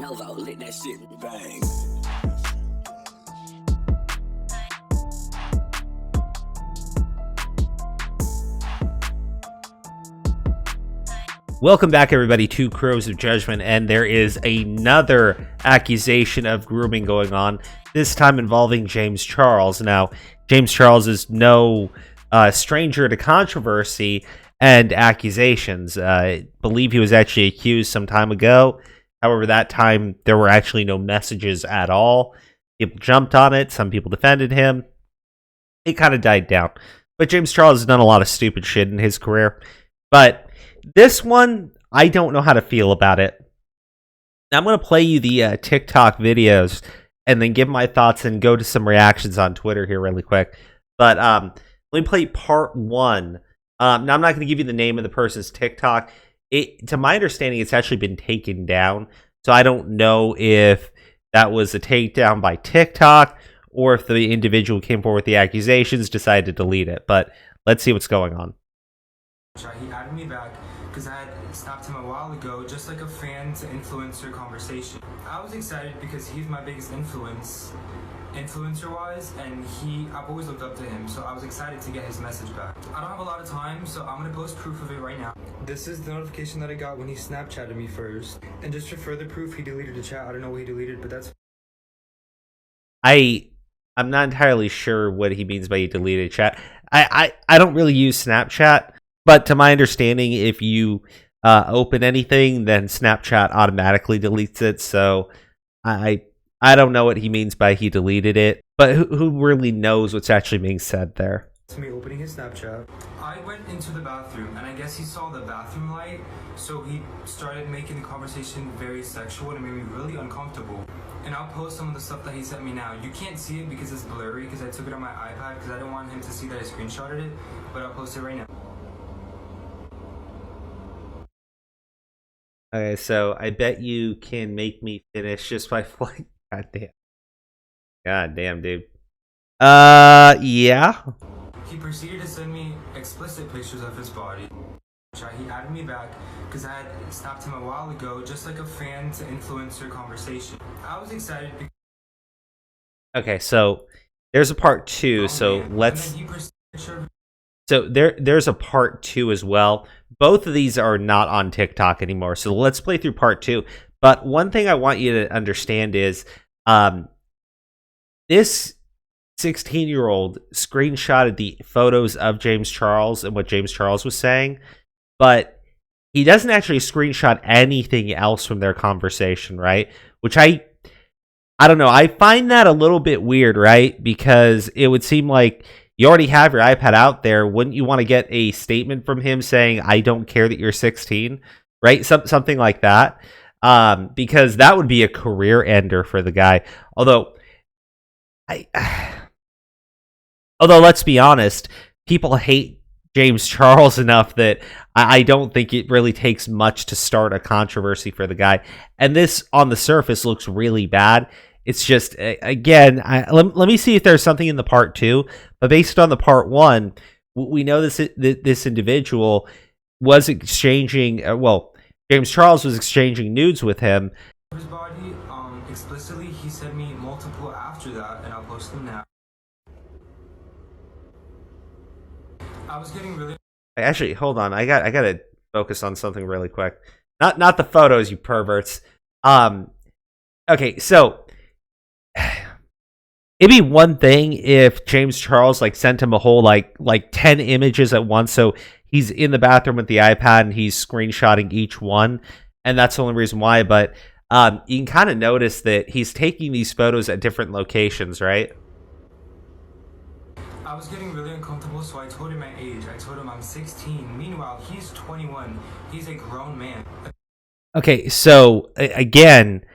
Novo lit that shit bang. Welcome back, everybody, to Crows of Judgment, and there is another accusation of grooming going on, this time involving James Charles. Now, James Charles is no stranger to controversy and accusations. I believe he was actually accused some time ago. However, that time, there were actually no messages at all. People jumped on it. Some people defended him. It kind of died down. But James Charles has done a lot of stupid shit in his career. But this one, I don't know how to feel about it. Now, I'm going to play you the TikTok videos and then give my thoughts and go to some reactions on Twitter here really quick. But let me play part one. Now, I'm not going to give you the name of the person's TikTok. To my understanding, it's actually been taken down. So I don't know if that was a takedown by TikTok or if the individual came forward with the accusations, decided to delete it. But let's see what's going on. He added me back because I had stopped him a while ago, just like a fan to influencer conversation. I was excited because he's my biggest influencer-wise, and I've always looked up to him, so I was excited to get his message back. I don't have a lot of time, so I'm gonna post proof of it right now. This is the notification that I got when he Snapchatted me first, and just for further proof, he deleted the chat. I don't know what he deleted, but that's. I'm not entirely sure what he means by he deleted chat. I don't really use Snapchat. But to my understanding, if you open anything, then Snapchat automatically deletes it. So I don't know what he means by he deleted it. But who really knows what's actually being said there? To me opening his Snapchat. I went into the bathroom, and I guess he saw the bathroom light, so he started making the conversation very sexual, and it made me really uncomfortable. And I'll post some of the stuff that he sent me now. You can't see it because it's blurry, because I took it on my iPad, because I don't want him to see that I screenshotted it, but I'll post it right now. Okay, so I bet you can make me finish just by flying. God damn, dude. Yeah. He proceeded to send me explicit pictures of his body. He added me back because I had stopped him a while ago, just like a fan to influencer conversation. I was excited because. Okay, so there's a part two. So there's a part two as well. Both of these are not on TikTok anymore. So let's play through part two. But one thing I want you to understand is this 16-year-old screenshotted the photos of James Charles and what James Charles was saying, but he doesn't actually screenshot anything else from their conversation, right? Which I don't know. I find that a little bit weird, right? Because it would seem like you already have your iPad out there. Wouldn't you want to get a statement from him saying, I don't care that you're 16, right? Something like that. Because that would be a career ender for the guy. Although let's be honest, people hate James Charles enough that I don't think it really takes much to start a controversy for the guy. And this, on the surface, looks really bad. It's just, again, let me see if there's something in the part two. But based on the part one, we know this individual was exchanging, James Charles was exchanging nudes with him. His body, explicitly, he sent me multiple after that, and I'll post them now. I was getting really. Actually, hold on. I gotta focus on something really quick. Not the photos, you perverts. Okay, so it'd be one thing if James Charles sent him a whole like 10 images at once. So he's in the bathroom with the iPad and he's screenshotting each one, and that's the only reason why. But you can kind of notice that he's taking these photos at different locations, right? I was getting really uncomfortable, so I told him my age. I told him I'm 16. Meanwhile, he's 21. He's a grown man. Okay, so again,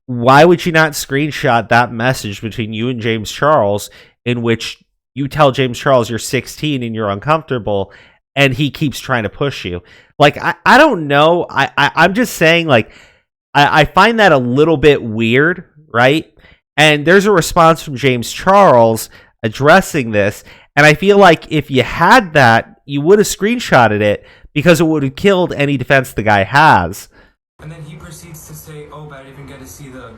why would you not screenshot that message between you and James Charles in which you tell James Charles you're 16 and you're uncomfortable, and he keeps trying to push you? I don't know. I'm just saying, I find that a little bit weird, right? And there's a response from James Charles addressing this, and I feel like if you had that, you would have screenshotted it because it would have killed any defense the guy has. And then he proceeds to say, oh, but I didn't even get to see the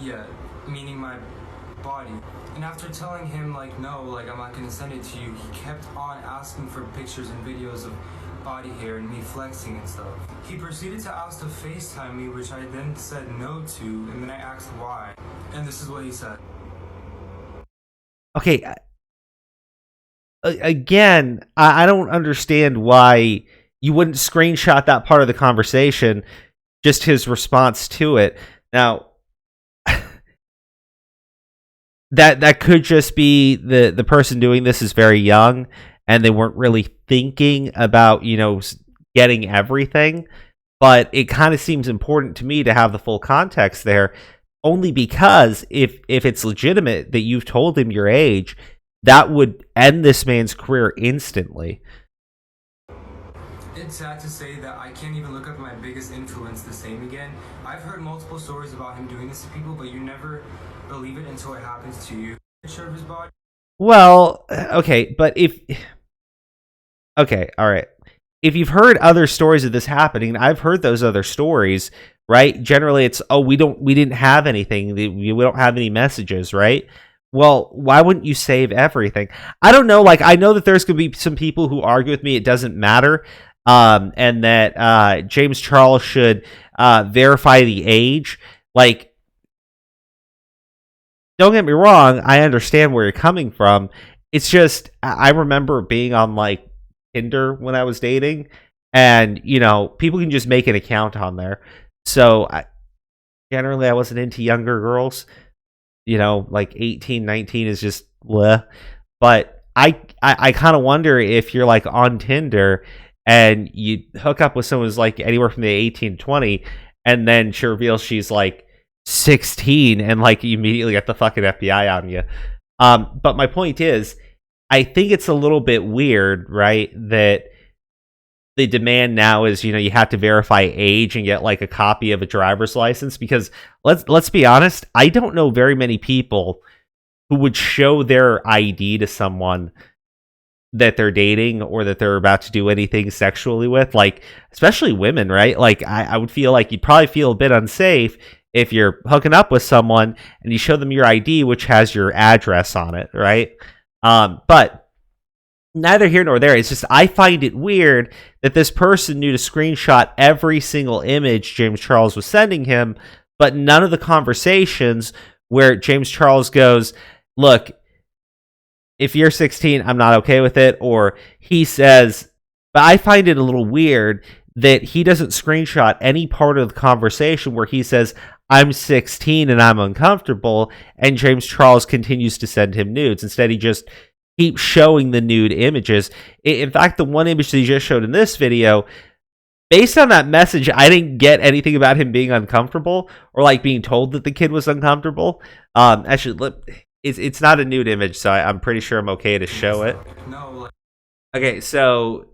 yet, meaning my body. And after telling him, like, no, like, I'm not gonna send it to you, he kept on asking for pictures and videos of body hair and me flexing and stuff. He proceeded to ask to FaceTime me, which I then said no to, and then I asked why. And this is what he said. Okay, again, I don't understand why you wouldn't screenshot that part of the conversation, just his response to it. Now, that could just be the person doing this is very young and they weren't really thinking about, you know, getting everything. But it kind of seems important to me to have the full context there, only because if it's legitimate that you've told him your age, that would end this man's career instantly. It's sad to say that I can't even look up my biggest influence the same again. I've heard multiple stories about him doing this to people, but you never believe it until it happens to you. Picture of his body. Well, okay, but okay, all right. If you've heard other stories of this happening, I've heard those other stories, right? Generally, it's, oh, we didn't have anything. We don't have any messages, right? Well, why wouldn't you save everything? I don't know. Like, I know that there's going to be some people who argue with me it doesn't matter, and that James Charles should verify the age. Like, don't get me wrong, I understand where you're coming from. It's just, I remember being on, like, Tinder when I was dating, and, you know, people can just make an account on there. So, generally, I wasn't into younger girls. You know, like 18, 19 is just bleh. But I kind of wonder if you're, like, on Tinder and you hook up with someone who's, like, anywhere from the 18 to 20, and then she reveals she's, like, 16, and, like, you immediately get the fucking FBI on you. But my point is, I think it's a little bit weird, right, that the demand now is, you know, you have to verify age and get, like, a copy of a driver's license, because let's be honest, I don't know very many people who would show their ID to someone that they're dating or that they're about to do anything sexually with, like, especially women, right? Like, I would feel like you'd probably feel a bit unsafe if you're hooking up with someone and you show them your ID, which has your address on it, right? But neither here nor there. It's just, I find it weird that this person knew to screenshot every single image James Charles was sending him, but none of the conversations where James Charles goes, look, if you're 16, I'm not okay with it. Or he says, but I find it a little weird that he doesn't screenshot any part of the conversation where he says, I'm 16 and I'm uncomfortable, and James Charles continues to send him nudes. Instead, he just keeps showing the nude images. In fact, the one image that he just showed in this video, based on that message, I didn't get anything about him being uncomfortable or, like, being told that the kid was uncomfortable. Actually, it's not a nude image, so I'm pretty sure I'm okay to show it. Okay, so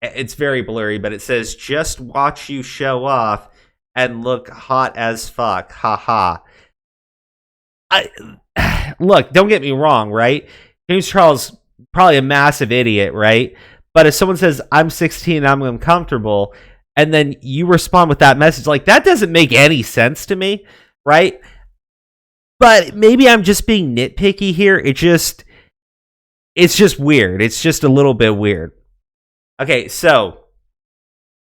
it's very blurry, but it says, just watch you show off and look hot as fuck. Haha. Look, don't get me wrong, right? James Charles, probably a massive idiot, right? But if someone says, I'm 16 and I'm uncomfortable, and then you respond with that message, like, that doesn't make any sense to me, right? But maybe I'm just being nitpicky here. It's just weird. It's just a little bit weird. Okay, so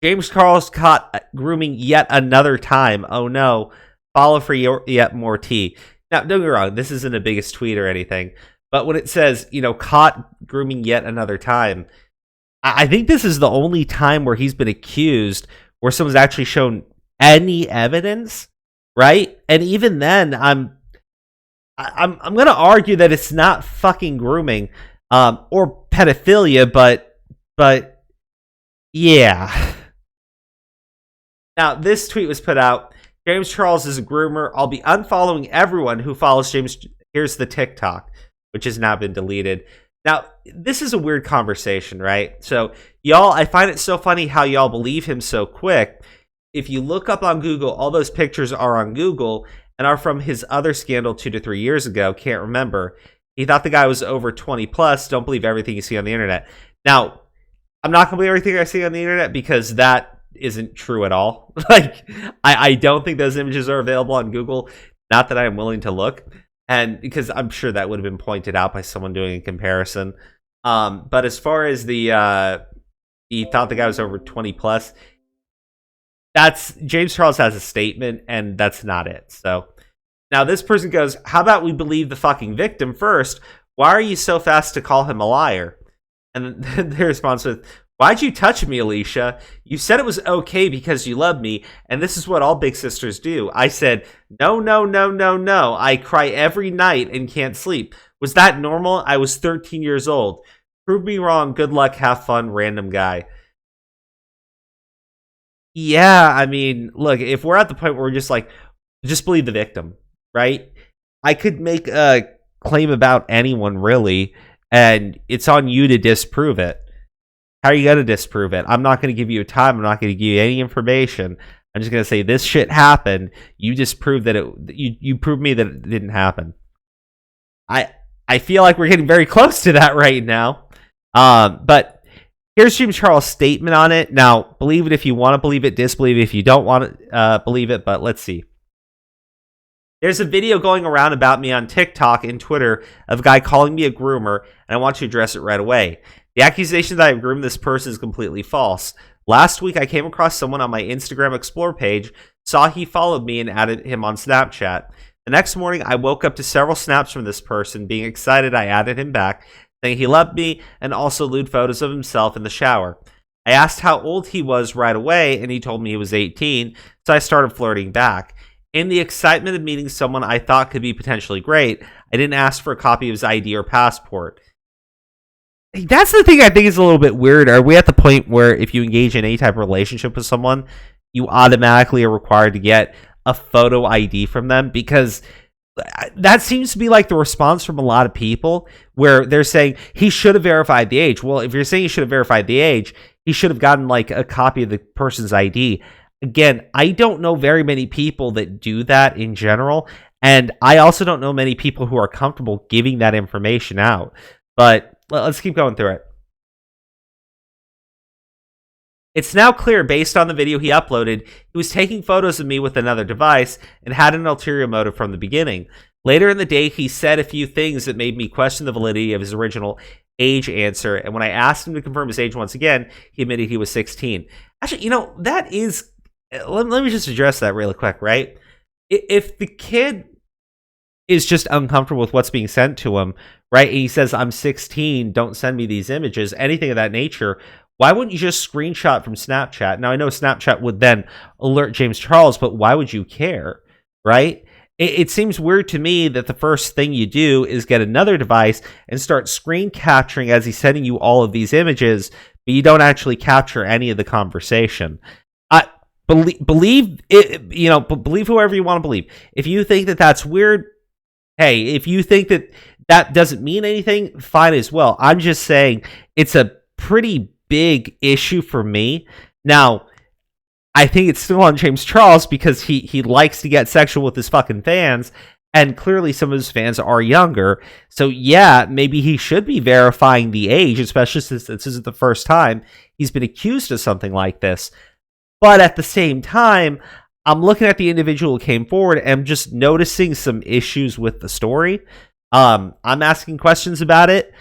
James Charles caught grooming yet another time. Oh no. Follow for yet more tea. Now, don't get me wrong, this isn't a biggest tweet or anything, but when it says, you know, caught grooming yet another time, I think this is the only time where he's been accused where someone's actually shown any evidence, right? And even then, I'm going to argue that it's not fucking grooming or pedophilia, but yeah. Now, this tweet was put out. James Charles is a groomer. I'll be unfollowing everyone who follows James. Here's the TikTok, which has now been deleted. Now, this is a weird conversation, right? So, y'all, I find it so funny how y'all believe him so quick. If you look up on Google, all those pictures are on Google and are from his other scandal 2 to 3 years ago. Can't remember. He thought the guy was over 20 plus. Don't believe everything you see on the internet. Now, I'm not going to believe everything I see on the internet because that isn't true at all. Like, I don't think those images are available on Google. Not that I am willing to look, and because I'm sure that would have been pointed out by someone doing a comparison. But as far as he thought the guy was over 20 plus, that's James Charles has a statement, and that's not it. So now this person goes, how about we believe the fucking victim first? Why are you so fast to call him a liar? And then their response was, why'd you touch me, Alicia? You said it was okay because you love me, and this is what all big sisters do. I said, no, no, no, no, no. I cry every night and can't sleep. Was that normal? I was 13 years old. Prove me wrong. Good luck. Have fun, random guy. Yeah, I mean, look, if we're at the point where we're just like, just believe the victim, right? I could make a claim about anyone, really, and it's on you to disprove it. How are you going to disprove it? I'm not going to give you a time. I'm not going to give you any information. I'm just going to say this shit happened. You disprove that you prove me that it didn't happen. I feel like we're getting very close to that right now. But here's James Charles' statement on it. Now, believe it if you want to believe it, disbelieve it if you don't want to believe it, but let's see. There's a video going around about me on TikTok and Twitter of a guy calling me a groomer, and I want to address it right away. The accusation that I've groomed this person is completely false. Last week, I came across someone on my Instagram Explore page, saw he followed me, and added him on Snapchat. The next morning, I woke up to several snaps from this person. Being excited, I added him back, saying he loved me, and also lewd photos of himself in the shower. I asked how old he was right away, and he told me he was 18, so I started flirting back. In the excitement of meeting someone I thought could be potentially great, I didn't ask for a copy of his ID or passport. That's the thing I think is a little bit weird. Are we at the point where if you engage in any type of relationship with someone, you automatically are required to get a photo ID from them? Because that seems to be like the response from a lot of people, where they're saying he should have verified the age. Well, if you're saying he should have verified the age, he should have gotten like a copy of the person's ID. Again, I don't know very many people that do that in general, and I also don't know many people who are comfortable giving that information out. But let's keep going through it. It's now clear, based on the video he uploaded, he was taking photos of me with another device and had an ulterior motive from the beginning. Later in the day, he said a few things that made me question the validity of his original age answer, and when I asked him to confirm his age once again, he admitted he was 16. Actually, that is... Let me just address that really quick, right? If the kid is just uncomfortable with what's being sent to him, right, and he says, I'm 16, don't send me these images, anything of that nature, why wouldn't you just screenshot from Snapchat? Now, I know Snapchat would then alert James Charles, but why would you care, right? It seems weird to me that the first thing you do is get another device and start screen capturing as he's sending you all of these images, but you don't actually capture any of the conversation. Believe it, believe whoever you want to believe. If you think that that's weird, hey, if you think that that doesn't mean anything, fine as well. I'm just saying it's a pretty big issue for me. Now, I think it's still on James Charles because he likes to get sexual with his fucking fans, and clearly some of his fans are younger. So yeah, maybe he should be verifying the age, especially since this isn't the first time he's been accused of something like this. But at the same time, I'm looking at the individual who came forward and I'm just noticing some issues with the story. I'm asking questions about it,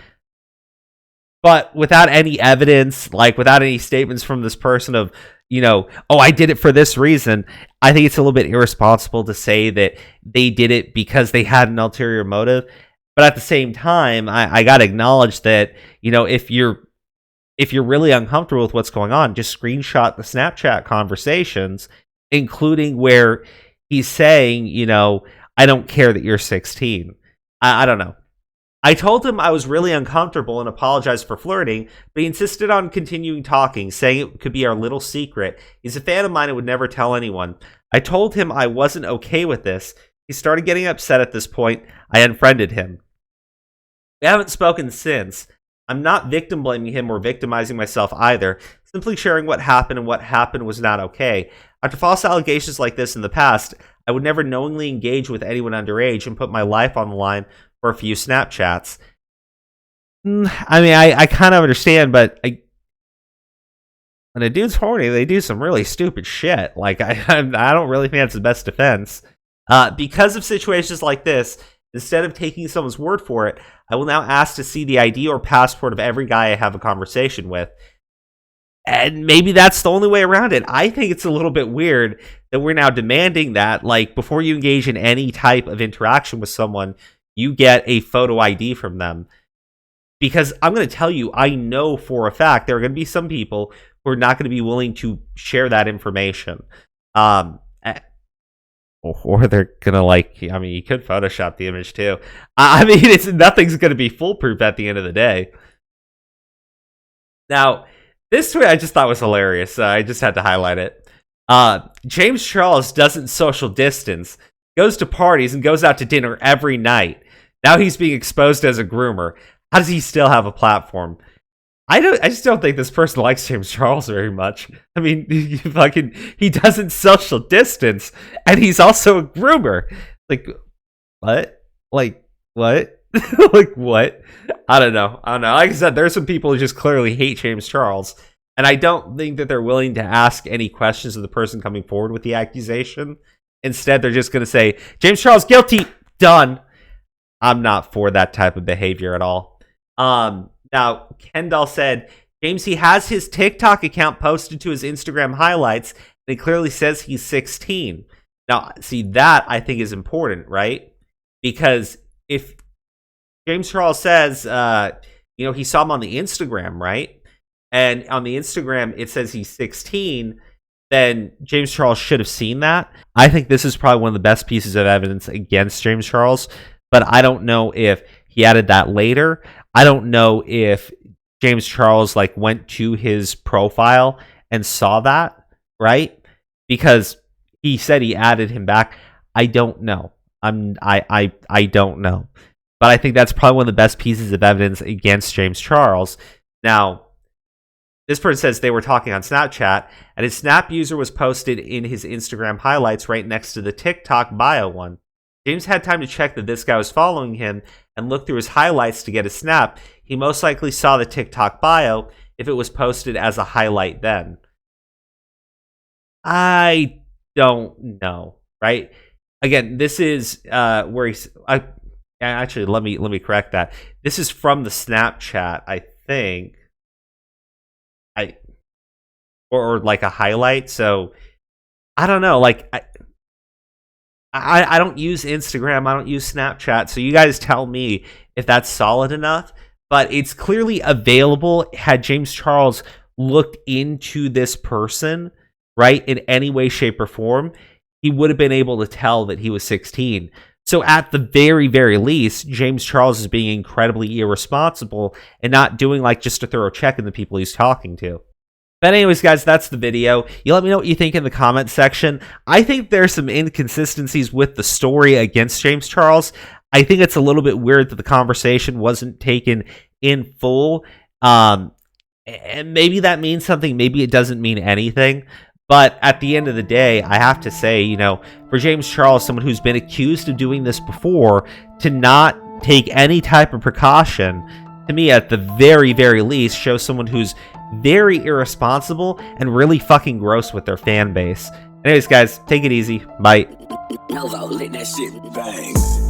but without any evidence, like without any statements from this person of, oh, I did it for this reason. I think it's a little bit irresponsible to say that they did it because they had an ulterior motive. But at the same time, I got to acknowledge that, if you're really uncomfortable with what's going on, just screenshot the Snapchat conversations, including where he's saying, I don't care that you're 16. I don't know. I told him I was really uncomfortable and apologized for flirting, but he insisted on continuing talking, saying it could be our little secret. He's a fan of mine and would never tell anyone. I told him I wasn't okay with this. He started getting upset at this point. I unfriended him. We haven't spoken since. I'm not victim blaming him or victimizing myself either, simply sharing what happened, and what happened was not okay. After false allegations like this in the past, I would never knowingly engage with anyone underage and put my life on the line for a few Snapchats. I mean, I kind of understand, but when a dude's horny, they do some really stupid shit. Like, I don't really think that's the best defense. Because of situations like this, instead of taking someone's word for it, I will now ask to see the ID or passport of every guy I have a conversation with. And maybe that's the only way around it. I think it's a little bit weird that we're now demanding that, like, before you engage in any type of interaction with someone, you get a photo ID from them. Because I'm going to tell you, I know for a fact there are going to be some people who are not going to be willing to share that information. Or they're going to, like, I mean, you could Photoshop the image too. I mean, nothing's going to be foolproof at the end of the day. Now, this tweet I just thought was hilarious. I just had to highlight it. James Charles doesn't social distance, goes to parties, and goes out to dinner every night. Now he's being exposed as a groomer. How does he still have a platform? I just don't think this person likes James Charles very much. I mean, he doesn't social distance, and he's also a groomer. Like, what? Like, what? Like, what? I don't know. Like I said, there's some people who just clearly hate James Charles, and I don't think that they're willing to ask any questions of the person coming forward with the accusation. Instead, they're just going to say, James Charles, guilty, done. I'm not for that type of behavior at all. Now, Kendall said, James, he has his TikTok account posted to his Instagram highlights, and it clearly says he's 16. Now, see, that I think is important, right? Because if James Charles says, he saw him on the Instagram, right? And on the Instagram, it says he's 16, then James Charles should have seen that. I think this is probably one of the best pieces of evidence against James Charles, but I don't know if he added that later. I don't know if James Charles went to his profile and saw that, right? Because he said he added him back. I don't know. I don't know. But I think that's probably one of the best pieces of evidence against James Charles. Now, this person says they were talking on Snapchat, and his Snap user was posted in his Instagram highlights right next to the TikTok bio one. James had time to check that this guy was following him and look through his highlights to get a snap. He most likely saw the TikTok bio if it was posted as a highlight then. I don't know, right? Again, this is where he's... Actually, let me correct that. This is from the Snapchat, I think. Or like a highlight. So I don't know. I don't use Instagram. I don't use Snapchat. So you guys tell me if that's solid enough. But it's clearly available. Had James Charles looked into this person, right, in any way, shape, or form, he would have been able to tell that he was 16. So at the very, very least, James Charles is being incredibly irresponsible and not doing just a thorough check in the people he's talking to. But anyways, guys, that's the video. You let me know what you think in the comment section. I think there's some inconsistencies with the story against James Charles. I think it's a little bit weird that the conversation wasn't taken in full. And maybe that means something. Maybe it doesn't mean anything. But at the end of the day, I have to say, for James Charles, someone who's been accused of doing this before, to not take any type of precaution, to me, at the very, very least, shows someone who's very irresponsible and really fucking gross with their fan base. Anyways, guys, take it easy. Bye. Nova, let that shit bang.